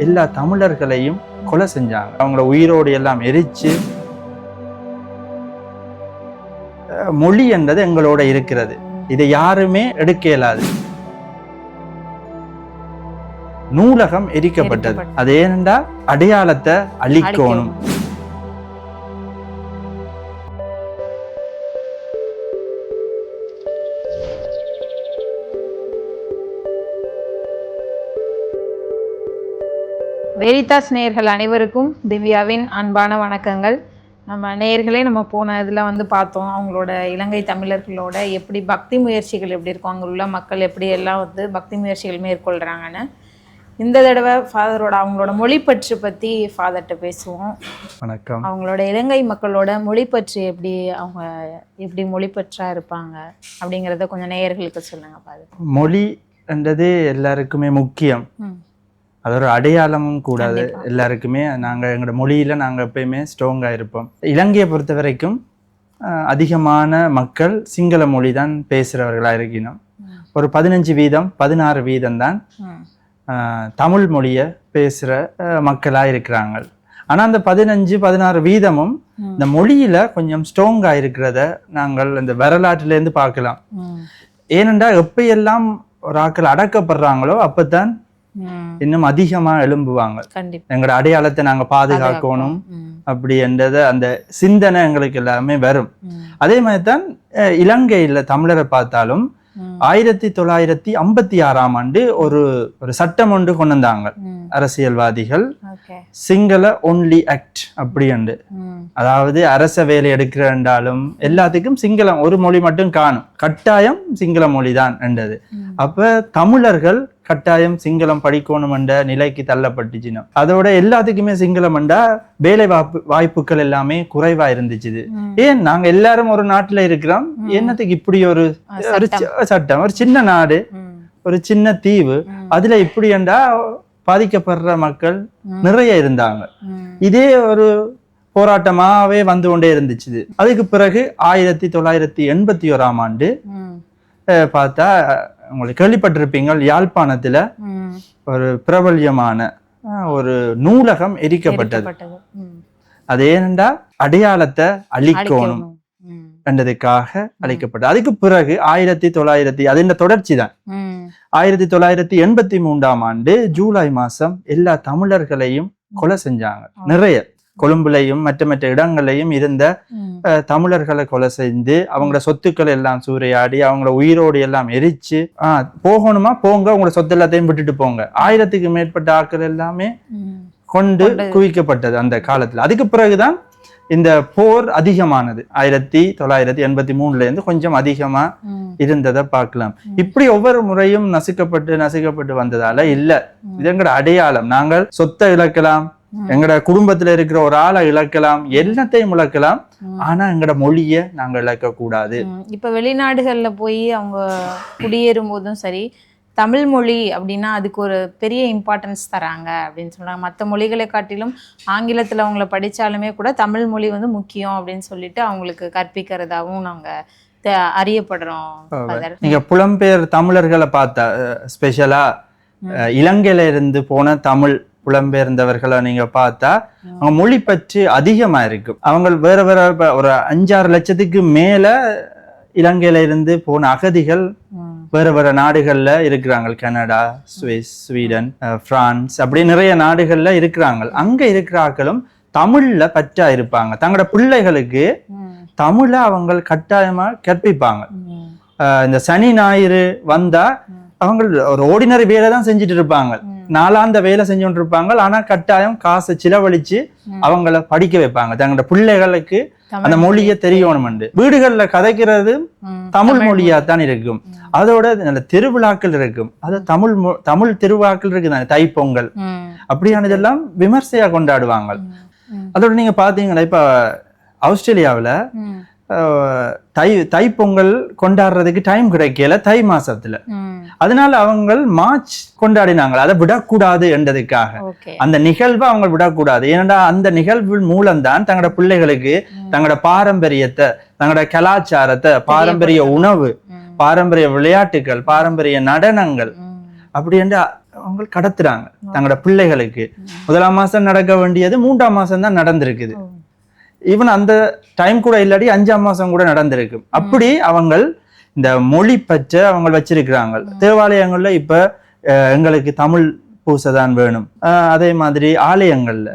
எல்லா தமிழர்களையும் கொலை செஞ்சாங்க. அவங்கள உயிரோடு எல்லாம் எரிச்சு. மொழி என்றது எங்களோட இருக்கிறது, இதை யாருமே எடுக்க இயலாது. நூலகம் எரிக்கப்பட்டது. அது ஏனென்றா அடையாளத்தை அழிக்கணும். வெரிதாஸ் நேயர்கள் அனைவருக்கும் திவ்யாவின் அன்பான வணக்கங்கள். நம்ம போன இதில் பார்த்தோம், அவங்களோட இலங்கை தமிழர்களோட எப்படி பக்தி முயற்சிகள் எப்படி இருக்கும், அங்கே உள்ள மக்கள் எப்படி எல்லாம் பக்தி முயற்சிகள் மேற்கொள்கிறாங்கன்னு. இந்த தடவை அவங்களோட மொழிப்பற்று பற்றி ஃபாதர்கிட்ட பேசுவோம். வணக்கம். அவங்களோட இலங்கை மக்களோட மொழிப்பற்று அவங்க எப்படி மொழிப்பற்றா இருப்பாங்க அப்படிங்கிறத கொஞ்சம் நேயர்களுக்கு சொல்லுங்க ஃபாதர். மொழி என்றது எல்லாருக்குமே முக்கியம், அது ஒரு அடையாளமும் கூடாது எல்லாருக்குமே. நாங்கள் எங்களோட மொழியில நாங்கள் எப்பயுமே ஸ்ட்ராங்காக இருப்போம். இலங்கையை பொறுத்த வரைக்கும் அதிகமான மக்கள் சிங்கள மொழி தான் பேசுகிறவர்களாக இருக்கணும். ஒரு 15% தான் தமிழ் மொழியை பேசுகிற மக்களாக இருக்கிறாங்க. ஆனால் அந்த 15-16% இந்த மொழியில கொஞ்சம் ஸ்ட்ராங்காக இருக்கிறத நாங்கள் இந்த வரலாற்றிலேருந்து பார்க்கலாம். ஏனென்றா எப்பயெல்லாம் ஒரு ஆக்கள் அடக்கப்படுறாங்களோ அப்பதான் இன்னும் அதிகமா எழும்புவாங்க. எங்களோட அடையாளத்தை நாங்க பாதுகாக்கணும் அப்படி என்றத அந்த சிந்தனை எங்களுக்கு எல்லாமே வரும். அதே மாதிரிதான் இலங்கையில தமிழரை பார்த்தாலும் 1956 ஒரு சட்டம் ஒன்று கொண்டு வந்தாங்க அரசியல்வாதிகள், சிங்கள ஒன்லி ஆக்ட் அப்படி என்று. அதாவது அரச வேலை எடுக்கிறாலும் எல்லாத்துக்கும் சிங்களம் ஒரு மொழி மட்டும் காணும், கட்டாயம் சிங்கள மொழி தான் என்றது. அப்ப தமிழர்கள் கட்டாயம் சிங்களம் படிக்கணும் என்ற நிலைக்கு தள்ளப்பட்டுச்சுன்னா, அதோட எல்லாத்துக்குமே சிங்களம் என்றா வேலை வாய்ப்புகள் எல்லாமே குறைவா இருந்துச்சு. ஏன் நாங்க எல்லாரும் ஒரு நாட்டுல இருக்கிறோம், என்னத்துக்கு இப்படி ஒரு சட்டம், ஒரு சின்ன நாடு, ஒரு சின்ன தீவு, அதுல இப்படி என்றா பாதிக்கப்படுற மக்கள் நிறைய இருந்தாங்க. இதே ஒரு போராட்டமாவே வந்து கொண்டே இருந்துச்சு. அதுக்கு பிறகு 1981 பார்த்தா, உங்களுக்கு கேள்விப்பட்டிருப்பீங்க, யாழ்ப்பாணத்துல ஒரு பிரபல்யமான ஒரு நூலகம் எரிக்கப்பட்டது. அது ஏனென்றா அடையாளத்தை அழிக்கணும் என்றதுக்காக அழிக்கப்பட்டது. அதுக்கு பிறகு 1900 அது இந்த தொடர்ச்சி தான். 1983 ஜூலை மாசம் எல்லா தமிழர்களையும் கொலை செஞ்சாங்க. நிறைய கொழும்புலையும் மற்ற இடங்களையும் இருந்த தமிழர்களை கொலை செஞ்சு அவங்களோட சொத்துக்களை எல்லாம் சூறையாடி அவங்கள உயிரோடு எல்லாம் எரிச்சு, போகணுமா போங்க, உங்களோட சொத்து எல்லாத்தையும் விட்டுட்டு போங்க, 1000க்கு மேற்பட்ட ஆட்கள் எல்லாமே கொண்டு குவிக்கப்பட்டது அந்த காலத்துல. அதுக்கு பிறகுதான் இந்த போர் அதிகமானது. 1983 கொஞ்சம் அதிகமா இருந்ததை பார்க்கலாம். இப்படி ஒவ்வொரு முறையும் நசுக்கப்பட்டு வந்ததால இல்ல, இது எங்களோட அடையாளம். நாங்கள் சொத்தை இழக்கலாம், எங்கட குடும்பத்துல இருக்கிற ஒரு ஆளை இழக்கலாம், எல்லாத்தையும் இழக்கலாம், ஆனா எங்கட மொழிய நாங்க இழக்க கூடாது. இப்ப வெளிநாடுகள்ல போய் அவங்க குடியேறும் போதும் சரி, தமிழ் மொழி அப்படின்னா அதுக்கு ஒரு பெரிய இம்பார்ட்டன்ஸ் தராங்க அப்படின்னு சொல்றாங்க. மற்ற மொழிகளை காட்டிலும் ஆங்கிலத்துல அவங்கள படிச்சாலுமே கூட தமிழ் மொழி முக்கியம் அப்படின்னு சொல்லிட்டு அவங்களுக்கு கற்பிக்கிறதாவும் நாங்க அறியப்படுறோம். நீங்க புலம்பெயர் தமிழர்களை பார்த்தா, ஸ்பெஷலா இலங்கையில இருந்து போன தமிழ் புலம்பெயர்ந்தவர்களை நீங்க பார்த்தா அவங்க மொழி பற்றி அதிகமா இருக்கும். அவங்க வேற ஒரு 5-6 லட்சத்துக்கு மேல இலங்கையில இருந்து போன அகதிகள் வேற நாடுகள்ல இருக்கிறாங்க. கனடா, சுவிஸ், ஸ்வீடன், பிரான்ஸ், அப்படி நிறைய நாடுகள்ல இருக்கிறாங்க. அங்க இருக்கிற ஆட்களும் தமிழ்ல பற்றா இருப்பாங்க. தங்களோட பிள்ளைகளுக்கு தமிழ அவங்க கட்டாயமா கற்பிப்பாங்க. இந்த சனி ஞாயிறு வந்தா அவங்க ஒரு ஆர்டினரி வேலை தான் செஞ்சுட்டு இருப்பாங்க, நாளாந்த வேலை செஞ்சுட்டு இருப்பாங்க. ஆனா கட்டாயம் காசை சிலவழிச்சு அவங்கள படிக்க வைப்பாங்க. தங்களோட பிள்ளைகளுக்கு அந்த மொழியை தெரியணும். வீடுகள்ல கதைக்கிறது தமிழ் மொழியா தான் இருக்கும். அதோட நல்ல திருவிழாக்கள் இருக்கும், அது தமிழ் திருவிழாக்கள் இருக்குதானே, தைப்பொங்கல் அப்படியானதெல்லாம் விமர்சையா கொண்டாடுவாங்க. அதோட நீங்க பாத்தீங்கன்னா இப்ப ஆஸ்திரேலியாவில தைப்பொங்கல் கொண்டாடுறதுக்கு டைம் கிடைக்கல தை மாசத்துல. அதனால அவங்க மார்ச் கொண்டாடினாங்க, அதை விடக்கூடாது என்றதுக்காக. அந்த நிகழ்வை அவங்க விடக்கூடாது. ஏனென்றா அந்த நிகழ்வு மூலம்தான் தங்களோட பிள்ளைகளுக்கு தங்களோட பாரம்பரியத்தை, தங்களோட கலாச்சாரத்தை, பாரம்பரிய உணவு, பாரம்பரிய விளையாட்டுகள், பாரம்பரிய நடனங்கள் அப்படி என்று அவங்க கடத்துறாங்க தங்களோட பிள்ளைகளுக்கு. 1ஆம் மாசம் நடக்க வேண்டியது 3ஆம் மாசம் தான் நடந்திருக்குது. ஈவன் அந்த டைம் கூட இல்லாட்டி 5ஆம் மாசம் கூட நடந்திருக்கு. அப்படி அவங்க இந்த மொழி பற்ற அவங்க வச்சிருக்கிறாங்க. தேவாலயங்கள்ல இப்ப எங்களுக்கு தமிழ் பூசைதான் வேணும், அதே மாதிரி ஆலயங்கள்ல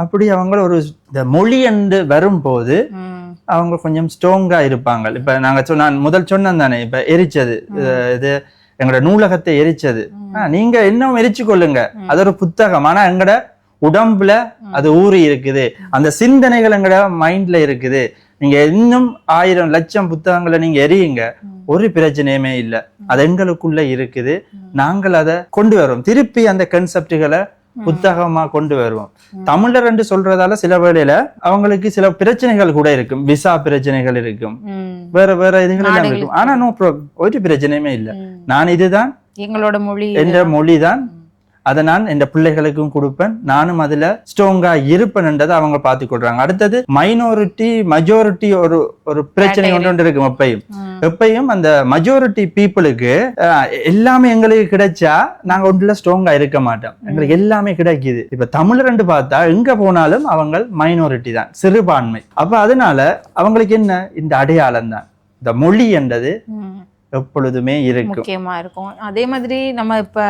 அப்படி அவங்க ஒரு இந்த மொழி என்று வரும்போது அவங்க கொஞ்சம் ஸ்ட்ராங்கா இருப்பாங்க. இப்ப நாங்க நான் முதல் சொன்னேன் தானே, இப்ப எரிச்சது இது எங்களோட நூலகத்தை எரிச்சது, நீங்க இன்னும் எரிச்சு கொள்ளுங்க, அது ஒரு புத்தகம், ஆனா எங்கட உடம்புல அது ஊறி இருக்குது, அந்த சிந்தனைகள் எங்கட மைண்ட்ல இருக்குது, நீங்க இன்னும் 1000 லட்சம் புத்தகங்களை நீங்க எரியுங்க, ஒரு பிரச்சனையுமே இல்லை, அது எங்களுக்குள்ள இருக்குது, நாங்கள் அதை கொண்டு வருவோம், திருப்பி அந்த கன்செப்டுகளை புத்தகமா கொண்டு வருவோம். தமிழர் என்று சொல்றதால சில வேளையில அவங்களுக்கு சில பிரச்சனைகள் கூட இருக்கும், விசா பிரச்சனைகள் இருக்கும், வேற வேற இதுகள் எல்லாம் இருக்கும். ஆனா நோ ப்ராப்ளம், ஒரு பிரச்சனையுமே இல்லை, நான் இதுதான் எங்களோட மொழி, என்ற மொழிதான், அதை நான் என் பிள்ளைகளுக்கும் கொடுப்பேன், நானும் அதுல ஸ்ட்ராங்கா இருப்பேன்ன்றதை அவங்க பார்த்துக் கொள்றாங்க. அடுத்தது மைனாரிட்டி மெஜாரிட்டி ஒரு பிரச்சனை ஒன்று இருக்கும். எப்பயும் அந்த மெஜாரிட்டி பீப்புளுக்கு எல்லாமே எங்களுக்கு கிடைச்சா நாங்க ஒன்றுல ஸ்ட்ராங்கா இருக்க மாட்டோம், எங்களுக்கு எல்லாமே கிடைக்குது. இப்ப தமிழர் பார்த்தா எங்க போனாலும் அவங்க மைனாரிட்டி தான், சிறுபான்மை. அப்ப அதனால அவங்களுக்கு என்ன, இந்த அடையாளம் தான், இந்த மொழி என்றது எப்பொழுதுமே இருக்கும், முக்கியமா இருக்கும். அதே மாதிரி நம்ம இப்ப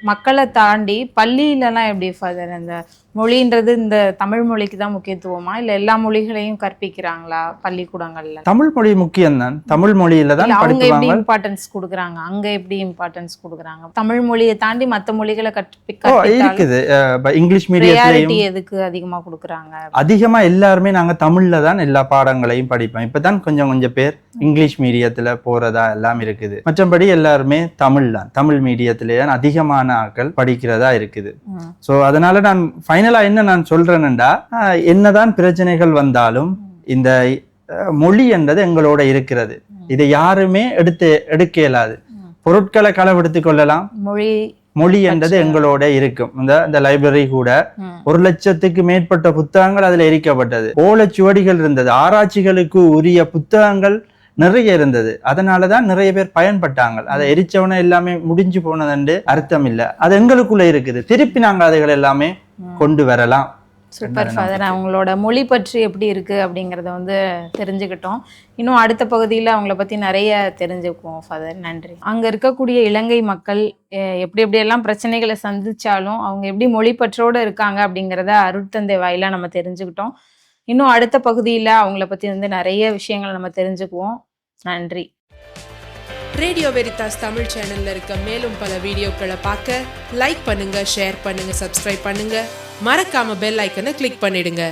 மக்களை தாண்டி பள்ளியிலலாம் எப்படி ஃபாதர் அந்த மொழின்றது இந்த தமிழ் மொழிக்கு தான் முக்கியத்துவமா, இல்ல எல்லா மொழிகளையும் கற்பிக்கிறாங்களா பள்ளிக்கூடங்கள்ல? தமிழ் மொழி முக்கியம் தான், தமிழ் மொழியில தான் அவங்க எப்படி இம்பார்ட்டன்ஸ் கொடுக்குறாங்க, அங்க எப்படி இம்பார்ட்டன்ஸ் கொடுக்குறாங்க? தமிழ் மொழியை தாண்டி மற்ற மொழிகளை இருக்குது. இங்கிலீஷ் மீடியத்திலயும் எதுக்கு அதிகமா கொடுக்குறாங்க? அதிகமா எல்லாருமே நாங்க தமிழ்ல தான் எல்லா பாடங்களையும் படிப்போம். இப்பதான் கொஞ்சம் பேர் இங்கிலீஷ் மீடியத்துல போறதா எல்லாம் இருக்குது, மற்றபடி எல்லாருமே தமிழ் தான், தமிழ் மீடியத்திலேயே அதிகமான ஆட்கள் படிக்கிறதா இருக்குது. சோ அதனால நான் ஃபைனலா என்ன நான் சொல்றேன்டா, என்னதான் பிரச்சனைகள் வந்தாலும் இந்த மொழி என்றது எங்களோட இருக்கிறது, இதை யாருமே எடுக்க இயலாது, பொருட்களை களவெடுத்துக் கொள்ளலாம், மொழி என்றது எங்களோட இருக்கும். இந்த லைப்ரரி கூட 1 லட்சத்துக்கு மேற்பட்ட புத்தகங்கள் அதுல எரிக்கப்பட்டது, ஓலைச்சுவடிகள் இருந்தது, ஆராய்ச்சிகளுக்கு உரிய புத்தகங்கள் நிறைய இருந்தது, அதனாலதான் நிறைய பேர் பயன்பட்டாங்க. அதை எரிச்சவன எல்லாமே முடிஞ்சு போனதுன்னு அர்த்தம் இல்லை, அது எங்களுக்குள்ள இருக்குது, திருப்பி நாங்க அதுகள் எல்லாமே கொண்டு வரலாம். சூப்பர் ஃபாதர், அவங்களோட மொழி பற்றி எப்படி இருக்கு அப்படிங்கறத வந்து தெரிஞ்சுக்கிட்டோம். இன்னும் அடுத்த பகுதியில் அவங்கள பத்தி நிறைய தெரிஞ்சுக்குவோம் ஃபாதர். நன்றி. அங்க இருக்கக்கூடிய இலங்கை மக்கள் எப்படியெல்லாம் பிரச்சனைகளை சந்திச்சாலும் அவங்க எப்படி மொழி பற்றோட இருக்காங்க அப்படிங்கிறத அருட்தந்தை வாயிலா நம்ம தெரிஞ்சுக்கிட்டோம். இன்னும் அடுத்த பகுதியில் அவங்கள பற்றி வந்து நிறைய விஷயங்களை நம்ம தெரிஞ்சுக்குவோம். நன்றி. ரேடியோ வெரிதாஸ் தமிழ் சேனல்ல இருக்க மேலும் பல வீடியோக்களை பார்க்க லைக் பண்ணுங்க, ஷேர் பண்ணுங்க, சப்ஸ்கிரைப் பண்ணுங்க, மறக்காம பெல் ஐக்கனை கிளிக் பண்ணிடுங்க.